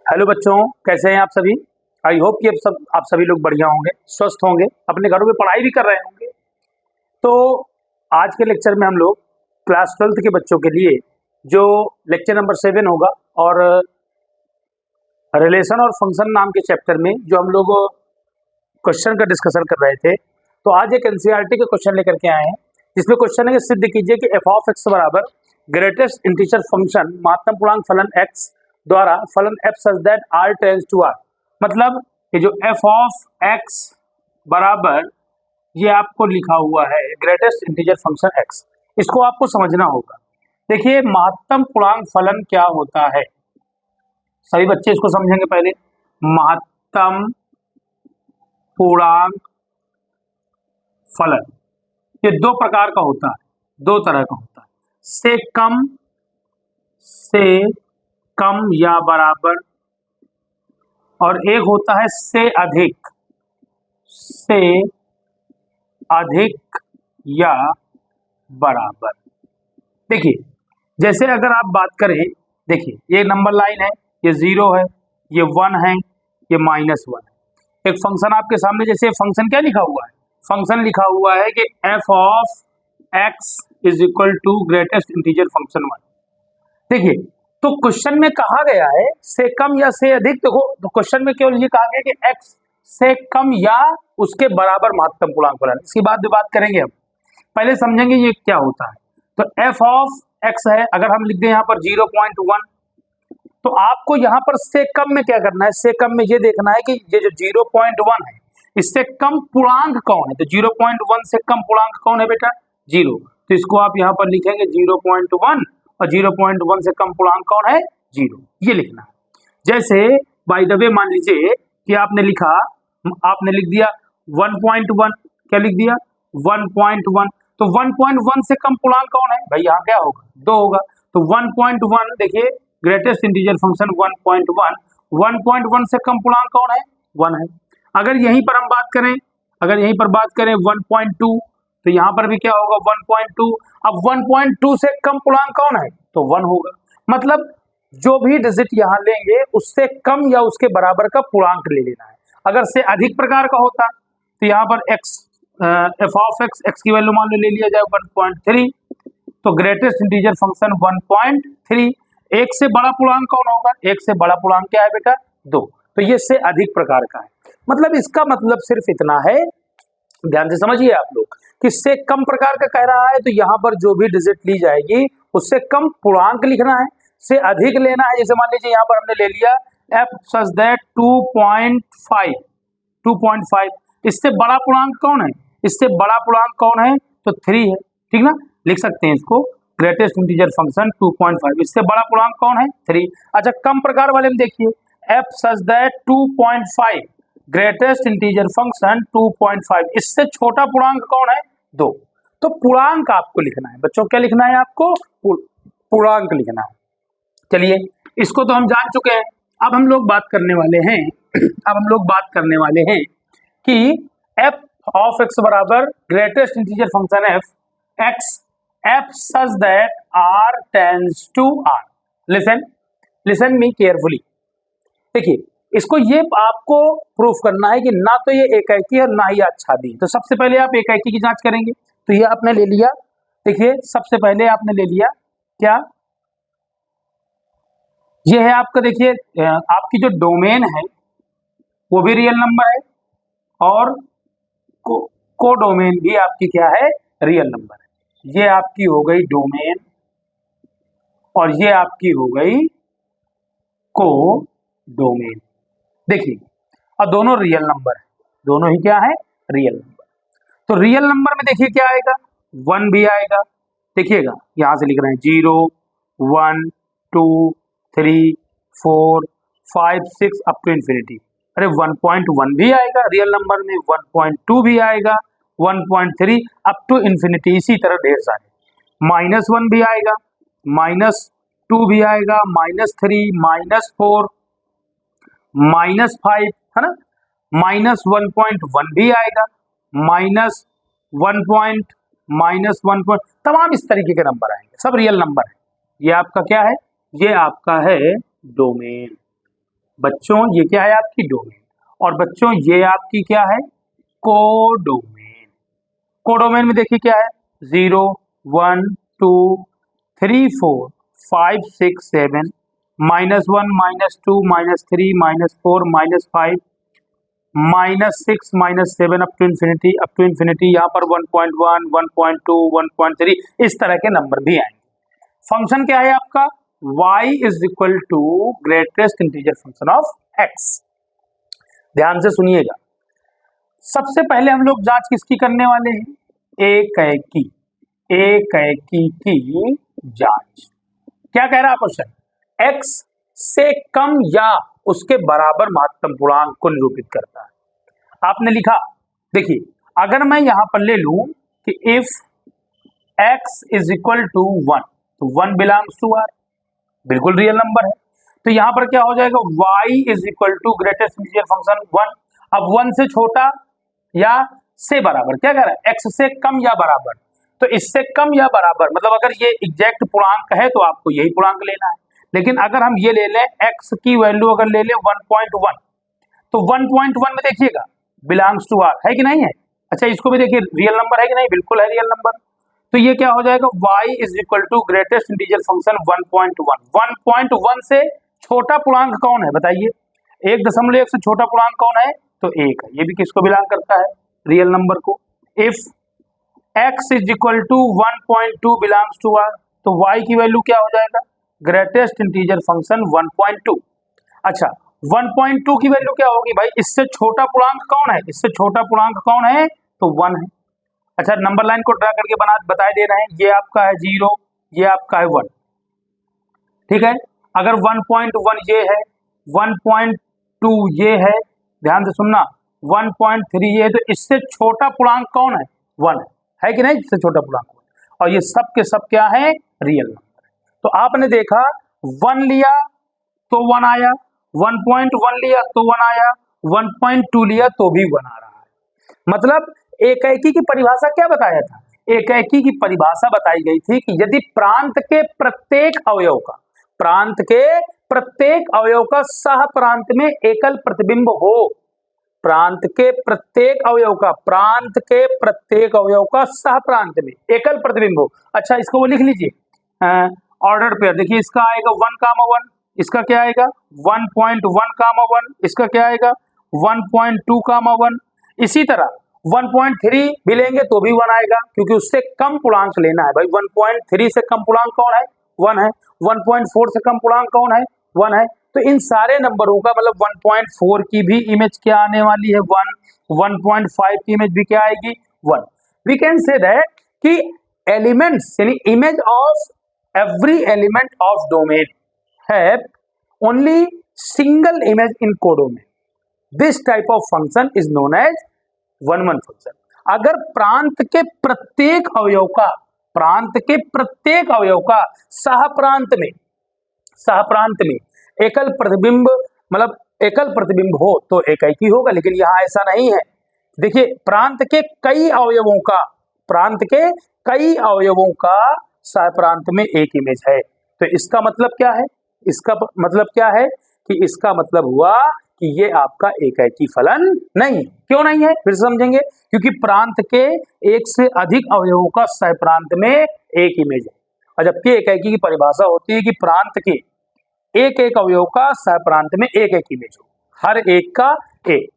Hello बच्चों, कैसे हैं आप सभी। आई होप कि आप सभी लोग बढ़िया होंगे, स्वस्थ होंगे, अपने घरों में पढ़ाई भी कर रहे होंगे। तो आज के लेक्चर में हम लोग क्लास 12th के बच्चों के लिए जो लेक्चर नंबर 7 होगा और रिलेशन और फंक्शन नाम के चैप्टर में जो हम लोग क्वेश्चन का डिस्कशन कर रहे थे, तो आज एक एनसीईआरटी के क्वेश्चन लेकर के आए हैं, जिसमें क्वेश्चन है कि सिद्ध कीजिए कि एफ ऑफ एक्स बराबर ग्रेटेस्ट इंटीजर फंक्शन महत्तम पूर्णांक फलन एक्स द्वारा फलन F such that R tends to R. मतलब ये जो एफ ऑफ एक्स बराबर ये आपको लिखा हुआ है ग्रेटेस्ट इंटीजर फंक्शन एक्स, इसको आपको समझना होगा। देखिए महत्तम पूर्णांक फलन क्या होता है, सभी बच्चे इसको समझेंगे। पहले महत्तम पूर्णांक फलन ये दो प्रकार का होता है, दो तरह का होता है, से कम या बराबर, और एक होता है से अधिक या बराबर। देखिए जैसे अगर आप बात करें, देखिए ये नंबर लाइन है, ये 0 है, ये 1 है, ये -1 है। एक फंक्शन आपके सामने, जैसे फंक्शन क्या लिखा हुआ है, फंक्शन लिखा हुआ है कि F of X is equal to greatest integer function 1। देखिए तो क्वेश्चन में कहा गया है से कम या से अधिक। देखो तो क्वेश्चन में केवल ये कहा गया कि एक्स से कम या उसके बराबर महत्तम पूर्णांक फलन। इसकी बाद बात करेंगे हम, पहले समझेंगे ये क्या होता है। तो एफ ऑफ एक्स है, अगर हम लिख दें यहाँ पर 0.1, तो आपको यहाँ पर से कम में क्या करना है, से कम में ये देखना है कि ये जो 0.1 है इससे कम पूर्णांक कौन है। तो 0.1 से कम पूर्णांक कौन है बेटा, 0। तो इसको आप यहाँ पर लिखेंगे 0.1, और 0.1 से कम पूर्णांक कौन है, 0, ये लिखना है। जैसे बाय द वे मान लीजिए कि आपने लिख दिया 1.1, क्या लिख दिया 1.1, तो 1.1 से कम पूर्णांक कौन है भाई, यहाँ क्या होगा, 2 होगा। तो 1.1 देखिए ग्रेटेस्ट इंटीजर फंक्शन 1.1 से कम पूर्णांक कौन है, 1 है। अगर यहीं पर हम बात करें 1.2, तो यहाँ पर भी क्या होगा 1.2। अब 1.2 से कम पूर्णांक कौन है, तो 1 होगा। मतलब जो भी डिजिट यहाँ लेंगे उससे कम या उसके बराबर का पूर्णांक ले लेना है। अगर से अधिक प्रकार का होता तो यहाँ पर एफ ऑफ एक्स की वैल्यू मान लो ले लिया जाए 1.3, तो ग्रेटेस्ट इंटीजर फंक्शन 1.3। एक से बड़ा पूर्णांक कौन होगा, एक से बड़ा पूर्णांक क्या है बेटा, 2। तो ये से अधिक प्रकार का है। मतलब इसका मतलब सिर्फ इतना है, ध्यान से समझिए आप लोग, कि से कम प्रकार का कह रहा है तो यहाँ पर जो भी डिजिट ली जाएगी उससे कम पूर्णांक लिखना है। से अधिक लेना है, जैसे मान लीजिए यहाँ पर हमने ले लिया एफ सच दैट 2.5, इससे बड़ा पूर्णांक कौन है, इससे बड़ा पूर्णांक कौन है, तो 3 है, ठीक ना, लिख सकते हैं इसको ग्रेटेस्ट इंटीजर फंक्शन 2.5, इससे बड़ा पूर्णांक कौन है, 3। अच्छा कम प्रकार वाले में देखिए F such that 2.5 greatest integer function 2.5, इससे छोटा पूर्णांक कौन है, 2। तो पूर्णांक आपको लिखना है बच्चों, क्या लिखना है आपको, पूर्णांक लिखना है। चलिए इसको तो हम जान चुके हैं। अब हम लोग बात करने वाले हैं कि एफ ऑफ एक्स बराबर greatest integer function F such that R tends to R. Listen me carefully. देखिए इसको ये आपको प्रूफ करना है कि ना तो ये एकाकी है और ना ही आच्छादी है। तो सबसे पहले आप एकाकी की जांच करेंगे, तो ये आपने ले लिया। देखिए सबसे पहले आपने ले लिया क्या, ये है आपका, देखिए आपकी जो डोमेन है वो भी रियल नंबर है, और को डोमेन भी आपकी क्या है, रियल नंबर है। ये आपकी हो गई डोमेन और ये आपकी हो गई को डोमेन। देखिए अब दोनों रियल नंबर है, दोनों ही क्या है, रियल नंबर। तो रियल नंबर में देखिए क्या आएगा, 1 भी आएगा। देखिएगा यहां से लिख रहे हैं 0 1 2 3 4 5 6 अप टू इंफिनिटी। अरे 1.1 भी आएगा रियल नंबर में, 1.2 भी आएगा, 1.3 अप टू इंफिनिटी, इसी तरह ढेर सारे। -1 भी आएगा, -2 भी आएगा, -3 -4 -5 है ना, -1.1 भी आएगा, -1 तमाम इस तरीके के नंबर आएंगे, सब रियल नंबर है। ये आपका क्या है, ये आपका है डोमेन। बच्चों ये क्या है आपकी डोमेन, और बच्चों ये आपकी क्या है कोडोमेन। कोडोमेन में देखिए क्या है 0 1 2 3 4 5 6 7 -1 -2 -3 -4 -5 -6 -7 अप टू इन्फिनिटी, यहाँ पर 1.1 1.2 1.3 इस तरह के नंबर भी आएंगे। फंक्शन क्या है आपका y is equal to greatest integer function of x। ध्यान से सुनिएगा, सबसे पहले हम लोग जांच किसकी करने वाले हैं एकैकी की जांच। क्या कह रहा है क्वेश्चन x से कम या उसके बराबर महत्तम पूर्णांक को निरूपित करता है। आपने लिखा देखिए अगर मैं यहां पर ले लूं कि if x is equal to 1 तो 1 बिलोंग्स टू r, बिल्कुल रियल नंबर है। तो यहां पर क्या हो जाएगा y is equal to greatest integer function 1। अब 1 से छोटा या से बराबर, क्या कह रहा है x से कम या बराबर, तो इससे कम या बराबर मतलब अगर ये एग्जैक्ट पूर्णांक है तो आपको यही पूर्णांक लेना है। लेकिन अगर हम ये ले लें x की वैल्यू अगर ले लें 1.1 तो 1.1 में देखिएगा बिलोंग्स टू r है कि नहीं है। अच्छा इसको भी देखिए रियल नंबर है कि नहीं, बिल्कुल है रियल नंबर। तो ये क्या हो जाएगा y is equal to greatest integer function 1.1। 1.1 से छोटा पूर्णांक कौन है बताइए, 1.1 से छोटा पूर्णांक कौन है तो 1 है, ये भी किसको बिलोंग करता है रियल नंबर को। If x is equal to 1.2 belongs to r तो y की वैल्यू क्या हो जाएगा ग्रेटेस्ट इंटीजर फंक्शन 1.2। अच्छा 1.2 की वैल्यू क्या होगी भाई, इससे छोटा पूर्णांक कौन है, इससे छोटा पूर्णांक कौन है तो 1 है। अच्छा नंबर लाइन को ड्रा करके बताए दे रहे हैं, ये आपका है 0 ये आपका है 1, ठीक है। अगर 1.1 ये है 1.2 ये है, ध्यान से सुनना 1.3 ये है, तो इससे छोटा पूर्णांक कौन है 1 है कि नहीं, इससे छोटा पूर्णांक, और ये सब के सब क्या है रियल नंबर। तो आपने देखा 1 लिया तो 1 आया, 1.1 लिया तो 1 आया, 1.2 लिया तो भी 1 आ रहा है। मतलब एकैकी की परिभाषा क्या बताया था, एकैकी की परिभाषा बताई गई थी कि यदि प्रांत के प्रत्येक अवयव का सह प्रांत में एकल प्रतिबिंब हो, प्रांत के प्रत्येक अवयव का सह प्रांत में एकल प्रतिबिंब हो। अच्छा इसको वो लिख लीजिए ऑर्डर पेयर, देखिए इसका आएगा 1, इसका क्या आएगा 1.1, इसका क्या आएगा 1.2, इसी तरह 1.3 भी लेंगे तो भी 1 आएगा, क्योंकि उससे कम पूर्णांक लेना है भाई। 1.3 से कम पूर्णांक कौन है 1 है, 1.4 से कम पूर्णांक कौन है 1 है। तो इन सारे नंबरों का मतलब 1.4 की भी इमेज क्या आने वाली है 1, 1.5 की इमेज भी क्या आएगी 1। वी कैन से दैट कि एलिमेंट्स यानी image of every element of domain have only single image in codomain. This type of function is known as 1-1 function. अगर प्रांत के प्रत्येक अवयव का सह प्रांत में एकल प्रतिबिंब हो तो एकैकी होगा, लेकिन यहां ऐसा नहीं है। देखिए प्रांत के कई अवयवों का सह प्रांत में एक इमेज है, तो इसका मतलब क्या है, कि इसका मतलब हुआ कि ये आपका एकैकी फलन नहीं है। क्यों नहीं है फिर समझेंगे, क्योंकि प्रांत के एक से अधिक अवयवों का सह प्रांत में एक इमेज है, और जबकि एकैकी की परिभाषा होती है कि प्रांत के एक एक अवयव का सह प्रांत में एक एक इमेज हो, हर एक का एक,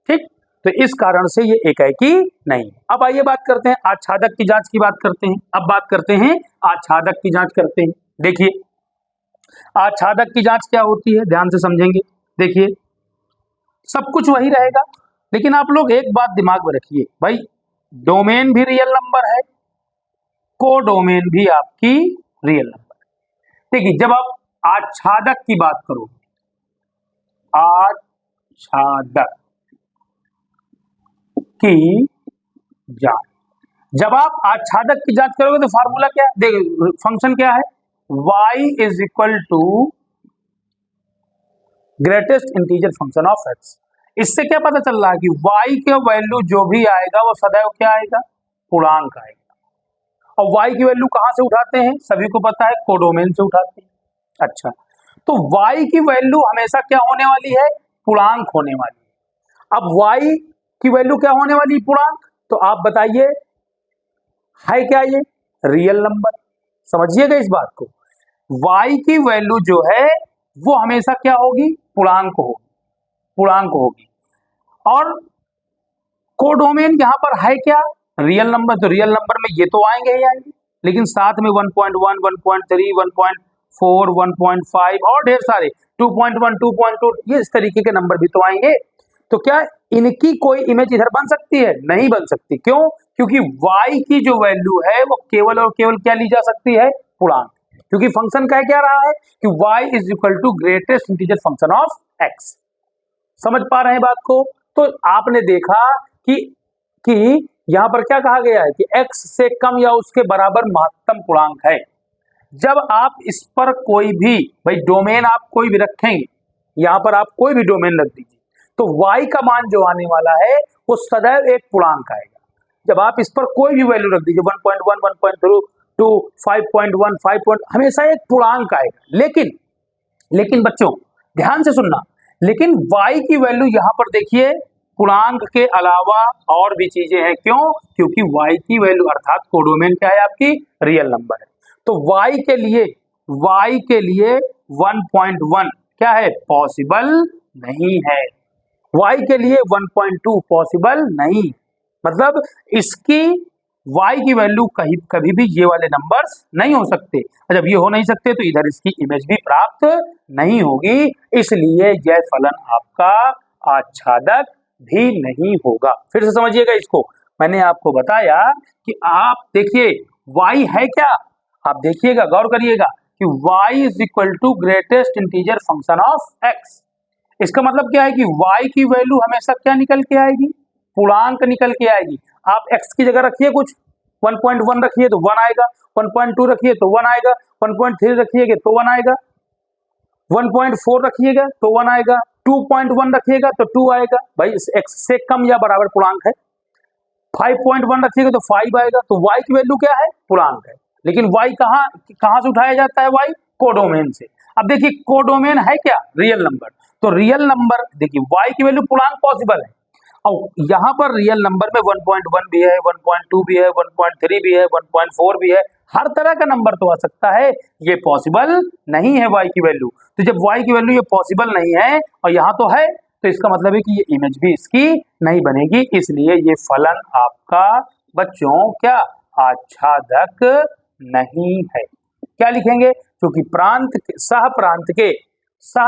ठीक। तो इस कारण से ये एकैकी नहीं है। अब आइए बात करते हैं आच्छादक की जांच की बात करते हैं। अब बात करते हैं आच्छादक की जांच करते हैं। देखिए आच्छादक की जांच क्या होती है, ध्यान से समझेंगे। देखिए सब कुछ वही रहेगा, लेकिन आप लोग एक बात दिमाग में रखिए भाई, डोमेन भी रियल नंबर है, कोडोमेन भी आपकी रियल नंबर है। देखिए जब आप आच्छादक की बात करो, आच्छादक की जांच, जब आप आच्छादक की जांच करोगे तो फार्मूला क्या है, देखिए फंक्शन क्या है y is equal to greatest integer function of x। इससे क्या पता चल रहा है कि y के वैल्यू जो भी आएगा वो सदैव क्या आएगा पूर्णांक आएगा, और y की वैल्यू कहां से उठाते हैं सभी को पता है कोडोमेन से उठाते हैं। अच्छा तो y की वैल्यू हमेशा क्या होने वाली है, पूर्णांक होने वाली है। अब y की वैल्यू क्या होने वाली है, पूर्णांक, तो आप बताइए है क्या ये, रियल नंबर। समझिएगा इस बात को, y की वैल्यू जो है वो हमेशा क्या होगी, पूर्णांक होगी, पूर्णांक होगी। और कोडोमेन यहां पर है क्या, रियल नंबर, तो रियल नंबर में ये तो आएंगे ही आएंगे, लेकिन साथ में 1.1, 1.3, 1.4, 1.5 और ढेर सारे 2.1, 2.2 ये इस तरीके के नंबर भी तो आएंगे। तो क्या इनकी कोई इमेज इधर बन सकती है, नहीं बन सकती। क्यों, क्योंकि y की जो वैल्यू है वो केवल और केवल क्या ली जा सकती है, पूर्णांक। क्योंकि फंक्शन कह क्या रहा है कि y is equal to greatest integer function of x। समझ पा रहे हैं बात को। तो आपने देखा कि यहां पर क्या कहा गया है कि x से कम या उसके बराबर महत्तम पूर्णांक है। जब आप इस पर कोई भी भाई डोमेन आप कोई भी रखेंगे, यहां पर आप कोई भी डोमेन रख दीजिए, तो y का मान जो आने वाला है वो सदैव एक पूर्णांक आएगा। जब आप इस पर कोई भी वैल्यू रख दीजिए 1.1, 1.2, 5.1, 5. हमेशा एक पूर्णांक आएगा। लेकिन बच्चों ध्यान से सुनना, लेकिन y की वैल्यू यहां पर देखिए पूर्णांक के अलावा और भी चीजें हैं। क्यों, क्योंकि y की वैल्यू अर्थात कोडोमेन क्या है, आपकी रियल नंबर है। तो y के लिए 1.1 क्या है, पॉसिबल नहीं है। y के लिए 1.2 पॉसिबल नहीं, मतलब इसकी y की वैल्यू कभी भी ये वाले नंबर्स नहीं हो सकते। जब ये हो नहीं सकते तो इधर इसकी इमेज भी प्राप्त नहीं होगी, इसलिए यह फलन आपका आच्छादक भी नहीं होगा। फिर से समझिएगा इसको, मैंने आपको बताया कि आप देखिए y है क्या, आप देखिएगा गौर करिएगा कि y is equal to greatest integer function of x। इसका मतलब क्या है कि y की वैल्यू हमेशा क्या निकल के आएगी, पूर्णांक निकल के आएगी। आप x की जगह रखिए कुछ 1.1 रखिए तो 1 आएगा, 1.2 रखिए तो 1 आएगा, 1.3 रखिएगा तो 1 आएगा, 1.4 रखिएगा तो 1 आएगा, 2.1 रखिएगा तो 2 आएगा। भाई x से कम या बराबर पूर्णांक है। 5.1 रखिएगा तो 5 आएगा। तो y की वैल्यू क्या है, पूर्णांक है। लेकिन y कहां से उठाया जाता है, y कोडोमेन से। अब देखिए कोडोमेन है क्या, रियल नंबर। तो रियल नंबर देखिए y की वैल्यू पूर्णांक पॉसिबल है, और यहाँ पर रियल नंबर में 1.1 भी है, 1.2 भी है, 1.3 भी है, 1.4 भी है, हर तरह का नंबर तो आ सकता है। ये पॉसिबल नहीं है y की वैल्यू। तो जब y की वैल्यू ये पॉसिबल नहीं है और यहाँ तो है, तो इसका मतलब है कि ये इमेज भी इसकी नहीं बनेगी, इसलिए ये फलन आपका बच्चों क्या, आच्छादक नहीं है। क्या लिखेंगे, क्योंकि सह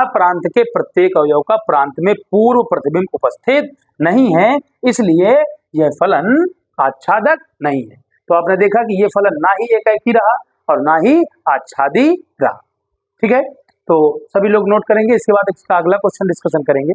प्रांत के प्रत्येक अवयव का प्रांत में पूर्व प्रतिबिंब उपस्थित नहीं है, इसलिए यह फलन आच्छादक नहीं है। तो आपने देखा कि यह फलन ना ही एकाकी रहा और ना ही आच्छादी रहा। ठीक है, तो सभी लोग नोट करेंगे, इसके बाद इसका अगला क्वेश्चन डिस्कशन करेंगे।